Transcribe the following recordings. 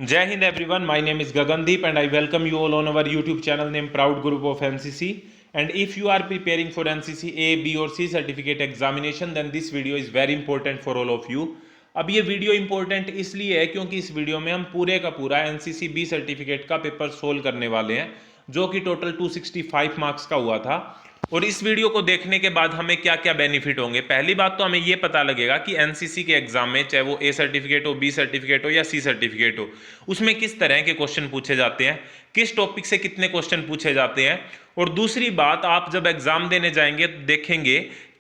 Jai Hind everyone, my name is Gagandeep and I welcome you all on our YouTube channel named Proud Group of NCC. And if you are preparing for NCC A, B or C certificate examination, then this video is very important for all of you. अब ये video important इसलिए है क्योंकि इस video में हम पूरे का पूरा एनसीसी बी सर्टिफिकेट का पेपर सोल्व करने वाले हैं, जो कि टोटल 265 मार्क्स का हुआ था। और इस वीडियो को देखने के बाद हमें क्या क्या बेनिफिट होंगे। पहली बात तो हमें यह पता लगेगा कि एनसीसी के एग्जाम में, चाहे वो ए सर्टिफिकेट हो, बी सर्टिफिकेट हो या सी सर्टिफिकेट हो, उसमें किस तरह के क्वेश्चन पूछे जाते हैं, किस टॉपिक से कितने क्वेश्चन पूछे जाते हैं। और दूसरी बात, आप जब एग्जाम देने जाएंगे तो देखेंगे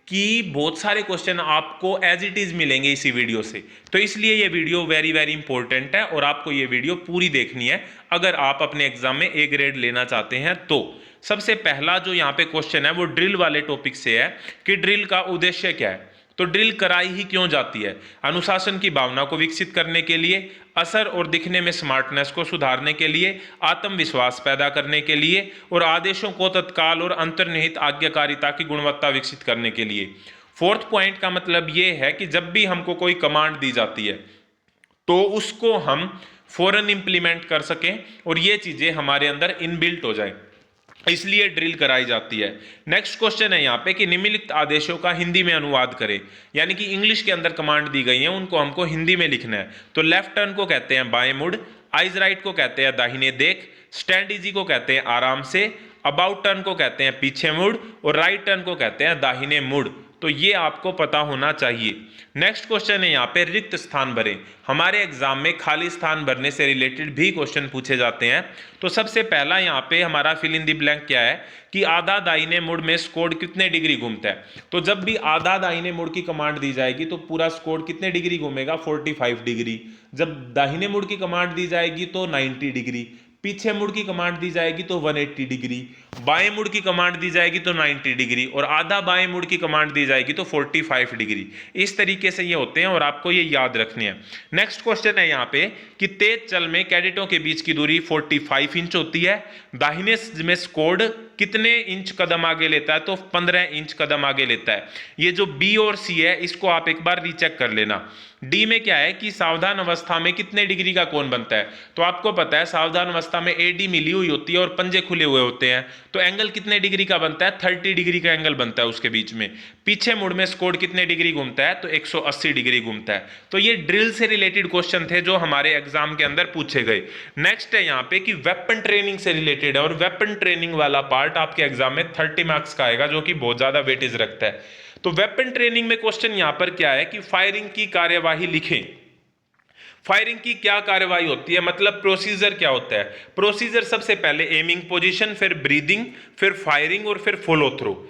कि बहुत सारे क्वेश्चन आपको एज इट इज मिलेंगे इसी वीडियो से। तो इसलिए ये वीडियो वेरी वेरी इंपॉर्टेंट है और आपको ये वीडियो पूरी देखनी है अगर आप अपने एग्जाम में ए ग्रेड लेना चाहते हैं। तो सबसे पहला जो यहाँ पे क्वेश्चन है वो ड्रिल वाले टॉपिक से है कि ड्रिल का उद्देश्य क्या है। तो ड्रिल कराई ही क्यों जाती है? अनुशासन की भावना को विकसित करने के लिए, असर और दिखने में स्मार्टनेस को सुधारने के लिए, आत्मविश्वास पैदा करने के लिए और आदेशों को तत्काल और अंतर्निहित आज्ञाकारिता की गुणवत्ता विकसित करने के लिए। फोर्थ पॉइंट का मतलब ये है कि जब भी हमको कोई कमांड दी जाती है तो उसको हम फौरन इंप्लीमेंट कर सकें और ये चीजें हमारे अंदर इनबिल्ट हो जाए, इसलिए ड्रिल कराई जाती है। नेक्स्ट क्वेश्चन है यहाँ पे कि निम्नलिखित आदेशों का हिंदी में अनुवाद करें, यानी कि इंग्लिश के अंदर कमांड दी गई है उनको हमको हिंदी में लिखना है। तो लेफ्ट टर्न को कहते हैं बाएं मुड़, आइज राइट को कहते हैं दाहिने देख, स्टैंड इजी को कहते हैं आराम से, अबाउट टर्न को कहते हैं पीछे मुड़ और राइट टर्न को कहते हैं दाहिने मुड़। तो ये आपको पता होना चाहिए। नेक्स्ट क्वेश्चन है यहाँ पे रिक्त स्थान भरें। हमारे एग्जाम में खाली स्थान भरने से रिलेटेड भी क्वेश्चन पूछे जाते हैं। तो सबसे पहला यहाँ पे हमारा फिल इन द ब्लैंक क्या है कि आधा दाहिने मुड़ में स्क्वाड कितने डिग्री घूमता है। तो जब भी आधा दाहिने मुड़ की कमांड दी जाएगी तो पूरा स्क्वाड कितने डिग्री घूमेगा? 45 डिग्री। जब दाहिने मुड़ की कमांड दी जाएगी तो 90 डिग्री, पीछे मुड़ की कमांड दी जाएगी तो 180 डिग्री, बाएं मुड़ की कमांड दी जाएगी तो 90 डिग्री और आधा बाएं मुड़ की कमांड दी जाएगी तो 45 डिग्री। इस तरीके से ये होते हैं और आपको ये याद रखनी है। नेक्स्ट क्वेश्चन है यहाँ पे कि तेज चल में कैडेटों के बीच की दूरी 45 इंच होती है। दाहिने में स्क्वाड कितने इंच कदम आगे लेता है? तो 15 इंच कदम आगे लेता है। ये जो बी और सी है इसको आप एक बार रीचेक कर लेना। डी में क्या है कि सावधान अवस्था में कितने डिग्री का कोण बनता है? तो आपको पता है सावधान अवस्था में एडी मिली हुई होती है और पंजे खुले हुए होते हैं, तो एंगल कितने डिग्री का बनता है? 30 डिग्री का एंगल बनता है उसके बीच में। पीछे मुड़ में स्क्वाड कितने डिग्री घूमता है? तो 180 डिग्री घूमता है। तो ये ड्रिल से रिलेटेड क्वेश्चन थे जो हमारे एग्जाम के अंदर पूछे गए। नेक्स्ट है यहाँ पे कि वेपन ट्रेनिंग से रिलेटेड है और वेपन ट्रेनिंग वाला पार्ट आपके एग्जाम में 30 मार्क्स का आएगा, जो कि बहुत ज्यादा वेटेज रखता है। तो वेपन ट्रेनिंग में क्वेश्चन यहां पर क्या है कि फायरिंग की कार्यवाही लिखें। फायरिंग की क्या कार्यवाही होती है, मतलब प्रोसीजर क्या होता है? प्रोसीजर सबसे पहले एमिंग पोजीशन, फिर ब्रीदिंग, फिर फायरिंग और फिर फॉलो थ्रू।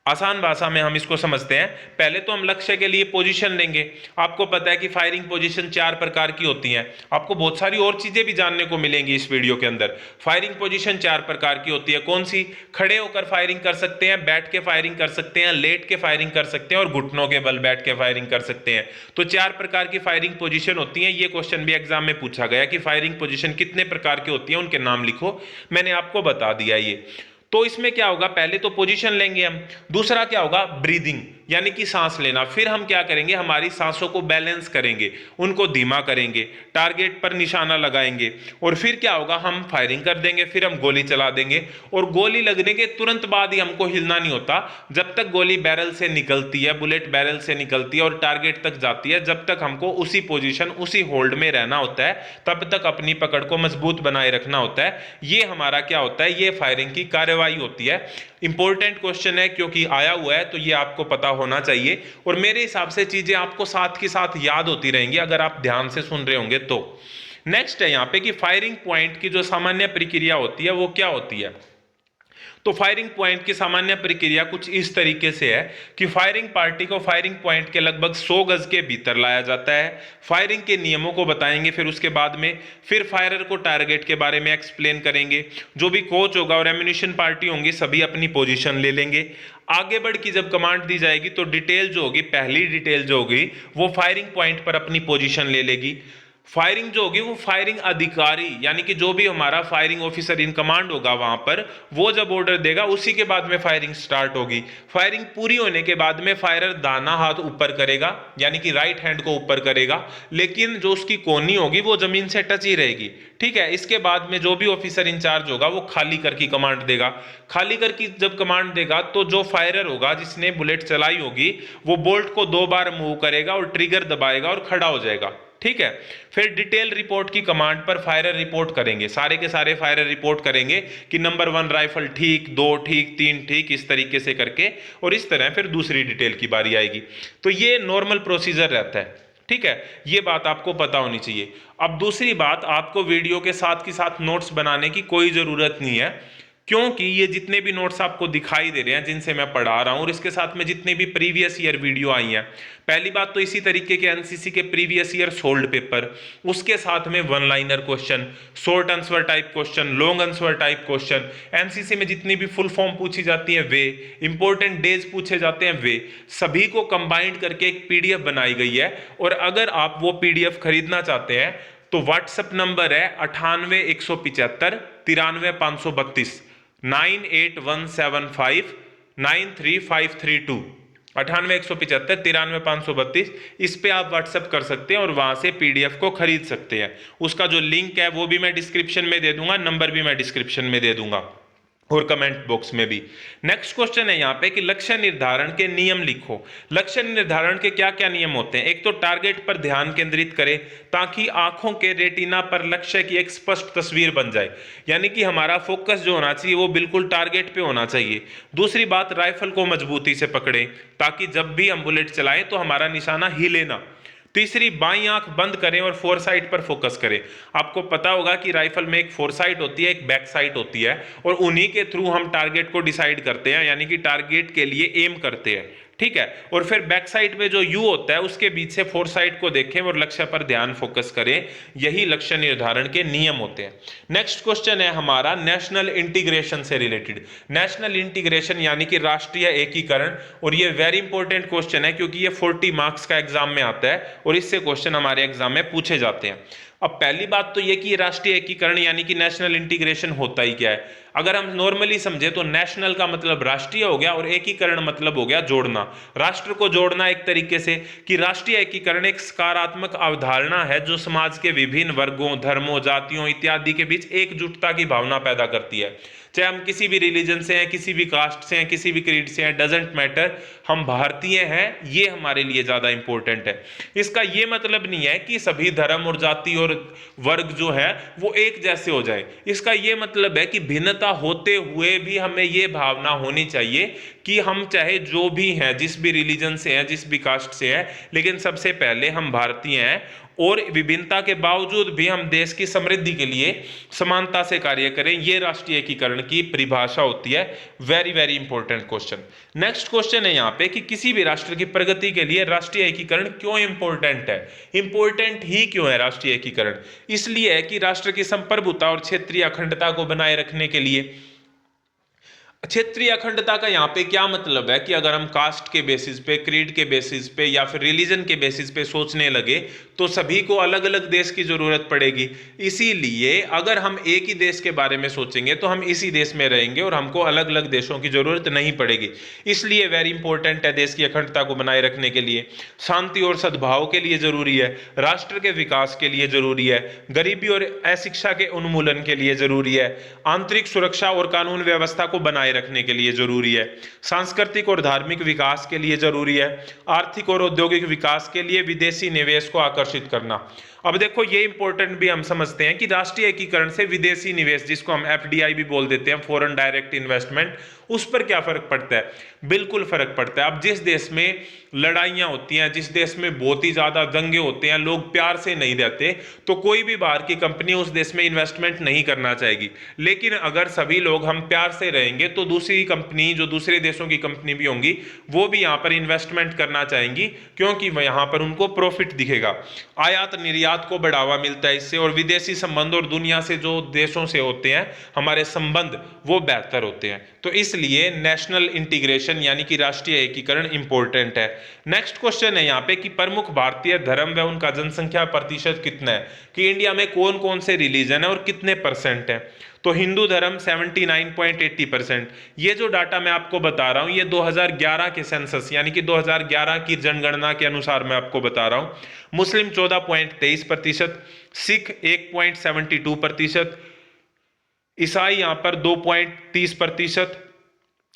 आसान भाषा में हम इसको समझते हैं। पहले तो हम लक्ष्य के लिए पोजीशन लेंगे। आपको पता है कि फायरिंग पोजीशन 4 प्रकार की होती हैं। आपको बहुत सारी और चीजें भी जानने को मिलेंगी इस वीडियो के अंदर। फायरिंग पोजीशन 4 प्रकार की होती है। कौन सी? खड़े होकर फायरिंग कर सकते हैं, बैठ के फायरिंग कर सकते हैं, लेट के फायरिंग कर सकते हैं और घुटनों के बल बैठ के फायरिंग कर सकते हैं। तो 4 प्रकार की फायरिंग पोजीशन होती है। ये क्वेश्चन भी एग्जाम में पूछा गया कि फायरिंग पोजीशन कितने प्रकार की होती है, उनके नाम लिखो। मैंने आपको बता दिया ये। तो इसमें क्या होगा, पहले तो पोजीशन लेंगे हम, दूसरा क्या होगा ब्रीदिंग यानी कि सांस लेना। फिर हम क्या करेंगे, हमारी सांसों को बैलेंस करेंगे, उनको धीमा करेंगे, टारगेट पर निशाना लगाएंगे और फिर क्या होगा, हम फायरिंग कर देंगे, फिर हम गोली चला देंगे और गोली लगने के तुरंत बाद ही हमको हिलना नहीं होता। जब तक गोली बैरल से निकलती है, बुलेट बैरल से निकलती है और टारगेट तक जाती है, जब तक हमको उसी पोजीशन, उसी होल्ड में रहना होता है, तब तक अपनी पकड़ को मजबूत बनाए रखना होता है। ये हमारा क्या होता है, ये फायरिंग की कार्यवाही होती है। इंपॉर्टेंट क्वेश्चन है क्योंकि आया हुआ है, तो ये आपको पता होना चाहिए और मेरे हिसाब से चीजें आपको साथ के साथ याद होती रहेंगी अगर आप ध्यान से सुन रहे होंगे तो। नेक्स्ट है यहां पे कि फायरिंग पॉइंट की जो सामान्य प्रक्रिया होती है वो क्या होती है। तो फायरिंग पॉइंट की सामान्य प्रक्रिया कुछ इस तरीके से है कि फायरिंग पार्टी को फायरिंग पॉइंट के लगभग 100 गज के भीतर लाया जाता है। फायरिंग के नियमों को बताएंगे फिर उसके बाद में, फिर फायरर को टारगेट के बारे में एक्सप्लेन करेंगे। जो भी कोच होगा और एम्युनिशन पार्टी होंगी सभी अपनी पोजीशन ले लेंगे। आगे बढ़ की जब कमांड दी जाएगी तो डिटेल जो होगी, पहली डिटेल जो होगी वो फायरिंग पॉइंट पर अपनी पोजीशन ले लेगी। फायरिंग जो होगी वो फायरिंग अधिकारी यानी कि जो भी हमारा फायरिंग ऑफिसर इन कमांड होगा वहां पर, वो जब ऑर्डर देगा उसी के बाद में फायरिंग स्टार्ट होगी। फायरिंग पूरी होने के बाद में फायरर दाना हाथ ऊपर करेगा यानी कि राइट हैंड को ऊपर करेगा, लेकिन जो उसकी कोनी होगी वो जमीन से टच ही रहेगी। ठीक है, इसके बाद में जो भी ऑफिसर इंचार्ज होगा वो खाली कर की कमांड देगा। खाली कर की जब कमांड देगा तो जो फायरर होगा जिसने बुलेट चलाई होगी वो बोल्ट को 2 बार मूव करेगा और ट्रिगर दबाएगा और खड़ा हो जाएगा। ठीक है, फिर डिटेल रिपोर्ट की कमांड पर फायरर रिपोर्ट करेंगे, सारे के सारे फायरर रिपोर्ट करेंगे कि नंबर 1 राइफल ठीक, 2 ठीक, 3 ठीक, इस तरीके से करके, और इस तरह फिर दूसरी डिटेल की बारी आएगी। तो ये नॉर्मल प्रोसीजर रहता है। ठीक है, ये बात आपको पता होनी चाहिए। अब दूसरी बात, आपको वीडियो के साथ नोट्स बनाने की कोई जरूरत नहीं है, क्योंकि ये जितने भी नोट्स आपको दिखाई दे रहे हैं जिनसे मैं पढ़ा रहा हूं, और इसके साथ में जितने भी प्रीवियस ईयर वीडियो आई हैं, पहली बात तो इसी तरीके के एनसीसी के प्रीवियस ईयर सोल्ड पेपर, उसके साथ में 1 liner question, short answer type question, long answer type question, NCC में जितनी भी फुल फॉर्म पूछी जाती है वे, इंपॉर्टेंट डेज पूछे जाते हैं वे, सभी को कंबाइंड करके एक पीडीएफ बनाई गई है। और अगर आप वो पीडीएफ खरीदना चाहते हैं तो व्हाट्सएप नंबर है 98 175 93 532 98175 93532, 98 175 93 532। इस पे आप व्हाट्सएप कर सकते हैं और वहां से पीडीएफ को खरीद सकते हैं। उसका जो लिंक है वो भी मैं डिस्क्रिप्शन में दे दूंगा, नंबर भी मैं डिस्क्रिप्शन में दे दूंगा और कमेंट बॉक्स में भी। नेक्स्ट क्वेश्चन है यहाँ पे कि लक्ष्य निर्धारण के नियम लिखो। लक्ष्य निर्धारण के क्या क्या नियम होते हैं? एक तो टारगेट पर ध्यान केंद्रित करें ताकि आंखों के रेटिना पर लक्ष्य की एक स्पष्ट तस्वीर बन जाए, यानी कि हमारा फोकस जो होना चाहिए वो बिल्कुल टारगेट पे होना चाहिए। दूसरी बात, राइफल को मजबूती से पकड़ें ताकि जब भी हम बुलेट चलाएं तो हमारा निशाना हिले ना। तीसरी, बाईं आंख बंद करें और फोरसाइट पर फोकस करें। आपको पता होगा कि राइफल में एक फोरसाइट होती है, एक बैक साइट होती है, और उन्हीं के थ्रू हम टारगेट को डिसाइड करते हैं, यानी कि टारगेट के लिए एम करते हैं। ठीक है, और फिर बैक साइड में जो यू होता है उसके बीच से फोरसाइट को देखें और लक्ष्य पर ध्यान फोकस करें। यही लक्ष्य निर्धारण के नियम होते हैं। नेक्स्ट क्वेश्चन है हमारा नेशनल इंटीग्रेशन से रिलेटेड। नेशनल इंटीग्रेशन यानी कि राष्ट्रीय एकीकरण, और ये वेरी इंपॉर्टेंट क्वेश्चन है क्योंकि ये 40 मार्क्स का एग्जाम में आता है और इससे क्वेश्चन हमारे एग्जाम में पूछे जाते हैं। अब पहली बात तो ये कि राष्ट्रीय एकीकरण यानी कि नेशनल इंटीग्रेशन होता ही क्या है? अगर हम नॉर्मली समझे तो नेशनल का मतलब राष्ट्रीय हो गया और एकीकरण मतलब हो गया जोड़ना, राष्ट्र को जोड़ना एक तरीके से। कि राष्ट्रीय एकीकरण एक सकारात्मक अवधारणा है जो समाज के विभिन्न वर्गों, धर्मों, जातियों इत्यादि के बीच एकजुटता की भावना पैदा करती है। चाहे हम किसी भी रिलीजन से हैं, किसी भी कास्ट से हैं, किसी भी क्रीड से हैं, डजेंट मैटर, हम भारतीय हैं, ये हमारे लिए ज्यादा इंपॉर्टेंट है। इसका ये मतलब नहीं है कि सभी धर्म और जाति और वर्ग जो है वो एक जैसे हो जाए। इसका ये मतलब है कि भिन्नता होते हुए भी हमें ये भावना होनी चाहिए कि हम चाहे जो भी हैं, जिस भी रिलीजन से हैं, जिस भी कास्ट से हैं, लेकिन सबसे पहले हम भारतीय हैं और विभिन्नता के बावजूद भी हम देश की समृद्धि के लिए समानता से कार्य करें। ये राष्ट्रीय एकीकरण की परिभाषा होती है। Very very important question. Next question है यहाँ पे कि किसी भी राष्ट्र की प्रगति के लिए राष्ट्रीय एकीकरण क्यों इंपॉर्टेंट है? इंपॉर्टेंट ही क्यों है राष्ट्रीय एकीकरण? इसलिए है कि राष्ट्र की संप्रभुता और क्षेत्रीय अखंडता को बनाए रखने के लिए। क्षेत्रीय अखंडता का यहाँ पे क्या मतलब है कि अगर हम कास्ट के बेसिस पे, क्रीड के बेसिस पे या फिर रिलीजन के बेसिस पे सोचने लगे तो सभी को अलग अलग देश की जरूरत पड़ेगी। इसीलिए अगर हम एक ही देश के बारे में सोचेंगे तो हम इसी देश में रहेंगे और हमको अलग अलग देशों की जरूरत नहीं पड़ेगी। इसलिए वेरी इंपॉर्टेंट है देश की अखंडता को बनाए रखने के लिए। शांति और सद्भाव के लिए जरूरी है, राष्ट्र के विकास के लिए जरूरी है, गरीबी और अशिक्षा के उन्मूलन के लिए जरूरी है, आंतरिक सुरक्षा और कानून व्यवस्था को बनाए रखने के लिए जरूरी है, सांस्कृतिक और धार्मिक विकास के लिए जरूरी है, आर्थिक और औद्योगिक विकास के लिए विदेशी निवेश को आकर्षित करना। अब देखो ये इंपॉर्टेंट भी हम समझते हैं कि राष्ट्रीय एकीकरण से विदेशी निवेश, जिसको हम एफडीआई भी बोल देते हैं, फॉरेन डायरेक्ट इन्वेस्टमेंट, उस पर क्या फर्क पड़ता है? बिल्कुल फर्क पड़ता है। अब जिस देश में लड़ाइयां होती हैं, जिस देश में बहुत ही ज्यादा दंगे होते हैं, लोग प्यार से नहीं रहते, तो कोई भी बाहर की कंपनी उस देश में इन्वेस्टमेंट नहीं करना चाहेगी। लेकिन अगर सभी लोग हम प्यार से रहेंगे तो दूसरी कंपनी, जो दूसरे देशों की कंपनी भी होंगी, वो भी यहाँ पर इन्वेस्टमेंट करना चाहेंगी क्योंकि यहाँ पर उनको प्रॉफिट दिखेगा। आयात निर्यात आयात को बढ़ावा मिलता है इससे, और विदेशी संबंध और दुनिया से जो देशों से होते हैं हमारे संबंध वो बेहतर होते हैं। तो इसलिए नेशनल इंटीग्रेशन यानी कि राष्ट्रीय एकीकरण इंपॉर्टेंट है। नेक्स्ट क्वेश्चन है यहाँ पे कि प्रमुख भारतीय धर्म व उनका जनसंख्या प्रतिशत कितना है, कि इंडिया में कौन कौन से रिलीजन है और कितने परसेंट है। तो हिंदू धर्म 79.80%। ये जो डाटा मैं आपको बता रहा हूं ये 2011 के सेंसस यानी कि 2011 की जनगणना के अनुसार मैं आपको बता रहा हूं। मुस्लिम 14.23%, सिख 1.72%, ईसाई यहां पर 2.30%,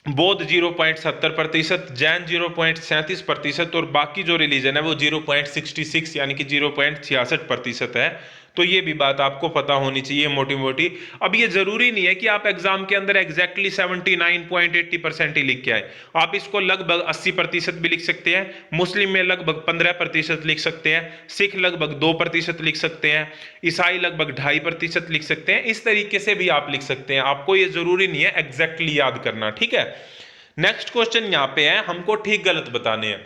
बौद्ध 0.70%, जैन 0.37% और बाकी जो रिलीजन है वो 0.66 यानी कि 0.66% है। तो ये भी बात आपको पता होनी चाहिए मोटी मोटी। अब ये जरूरी नहीं है कि आप एग्जाम के अंदर एग्जैक्टली 79.80% ही लिख के आए, आप इसको लगभग 80% भी लिख सकते हैं, मुस्लिम में लगभग 15% लिख सकते हैं, सिख लगभग 2% लिख सकते हैं, ईसाई लगभग 2.5% लिख सकते हैं। इस तरीके से भी आप लिख सकते हैं, आपको ये जरूरी नहीं है एग्जैक्टली याद करना, ठीक है। नेक्स्ट क्वेश्चन यहाँ पे है, हमको ठीक गलत बताने हैं।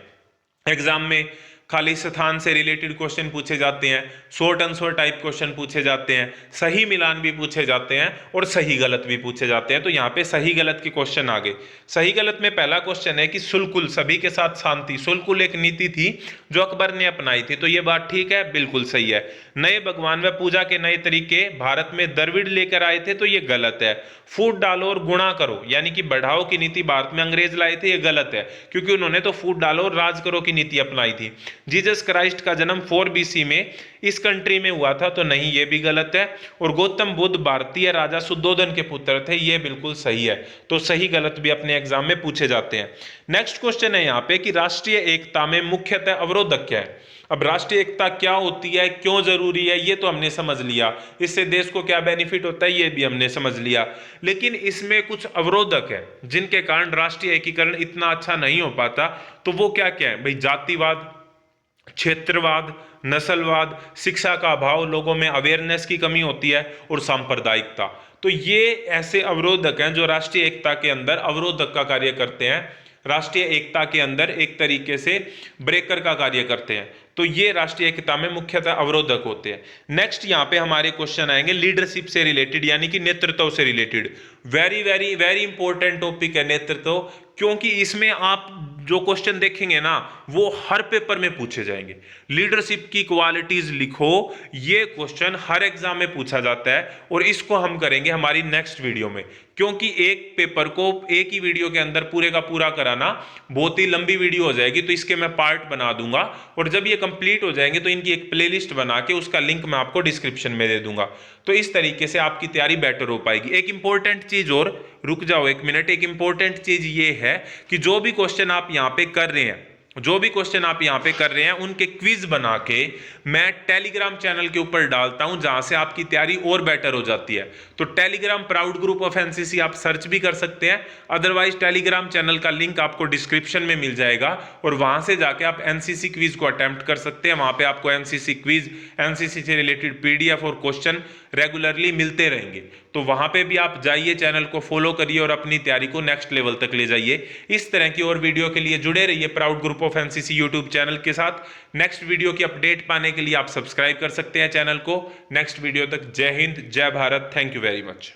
एग्जाम में खाली स्थान से रिलेटेड क्वेश्चन पूछे जाते हैं, शॉर्ट आंसर टाइप क्वेश्चन पूछे जाते हैं, सही मिलान भी पूछे जाते हैं और सही गलत भी पूछे जाते हैं। तो यहाँ पे सही गलत के क्वेश्चन आ गए। सही गलत में पहला क्वेश्चन है कि सुलकुल सभी के साथ शांति, सुलकुल एक नीति थी जो अकबर ने अपनाई थी, तो ये बात ठीक है, बिल्कुल सही है। नए भगवान व पूजा के नए तरीके भारत में द्रविड़ लेकर आए थे, तो ये गलत है। फूट डालो और गुणा करो यानी कि बढ़ाओ की नीति भारत में अंग्रेज लाए थे, ये गलत है, क्योंकि उन्होंने तो फूट डालो और राज करो की नीति अपनाई थी। जीसस क्राइस्ट का जन्म 4 BC में इस कंट्री में हुआ था, तो नहीं, ये भी गलत है। और गौतम बुद्ध भारतीय राजा शुद्धोधन के पुत्र थे, ये बिल्कुल सही है। तो सही गलत भी अपने एग्जाम में पूछे जाते हैं। नेक्स्ट क्वेश्चन है यहाँ पे कि राष्ट्रीय एकता में मुख्यतः अवरोधक क्या है। अब राष्ट्रीय एकता क्या होती है, क्यों जरूरी है, ये तो हमने समझ लिया, इससे देश को क्या बेनिफिट होता है ये भी हमने समझ लिया। लेकिन इसमें कुछ अवरोधक है जिनके कारण राष्ट्रीय एकीकरण इतना अच्छा नहीं हो पाता। तो वो क्या क्या है भाई, जातिवाद, क्षेत्रवाद, नस्लवाद, शिक्षा का अभाव, लोगों में अवेयरनेस की कमी होती है और सांप्रदायिकता। तो ये ऐसे अवरोधक हैं जो राष्ट्रीय एकता के अंदर अवरोधक का कार्य करते हैं, राष्ट्रीय एकता के अंदर एक तरीके से ब्रेकर का कार्य करते हैं। तो ये राष्ट्रीय एकता में मुख्यतः अवरोधक होते हैं। नेक्स्ट यहाँ पे हमारे क्वेश्चन आएंगे लीडरशिप से रिलेटेड यानी कि नेतृत्व से related. Very very very important topic है नेतृत्व, क्योंकि इसमें आप जो क्वेश्चन देखेंगे ना वो हर पेपर में पूछे जाएंगे। लीडरशिप की क्वालिटीज लिखो, ये क्वेश्चन हर एग्जाम में पूछा जाता है और इसको हम करेंगे हमारी नेक्स्ट वीडियो में, क्योंकि एक पेपर को एक ही वीडियो के अंदर पूरे का पूरा कराना बहुत ही लंबी वीडियो हो जाएगी। तो इसके मैं पार्ट बना दूंगा और जब ये कंप्लीट हो जाएंगे तो इनकी एक प्लेलिस्ट बना के उसका लिंक मैं आपको डिस्क्रिप्शन में दे दूंगा। तो इस तरीके से आपकी तैयारी बेटर हो पाएगी। एक इंपॉर्टेंट चीज और, रुक जाओ एक मिनट, एक इंपॉर्टेंट चीज ये है कि जो भी क्वेश्चन आप यहाँ पे कर रहे हैं, जो भी क्वेश्चन आप यहाँ पे कर रहे हैं उनके क्विज बना के मैं टेलीग्राम चैनल के ऊपर डालता हूं, जहां से आपकी तैयारी और बेटर हो जाती है। तो Telegram proud group of NCC आप सर्च भी कर सकते हैं, अदरवाइज टेलीग्राम चैनल का लिंक आपको डिस्क्रिप्शन में मिल जाएगा और वहां से जाके आप एनसीसी क्विज को अटेम्प्ट कर सकते हैं। वहां पे आपको एनसीसी क्विज, एनसीसी से रिलेटेड पीडीएफ और क्वेश्चन रेगुलरली मिलते रहेंगे। तो वहां पे भी आप जाइए, चैनल को फॉलो करिए और अपनी तैयारी को नेक्स्ट लेवल तक ले जाइए। इस तरह की और वीडियो के लिए जुड़े रहिए proud group of NCC YouTube channel के साथ। नेक्स्ट वीडियो की अपडेट पाने के लिए आप सब्सक्राइब कर सकते हैं चैनल को। नेक्स्ट वीडियो तक जय हिंद, जय Bharat, thank you very much.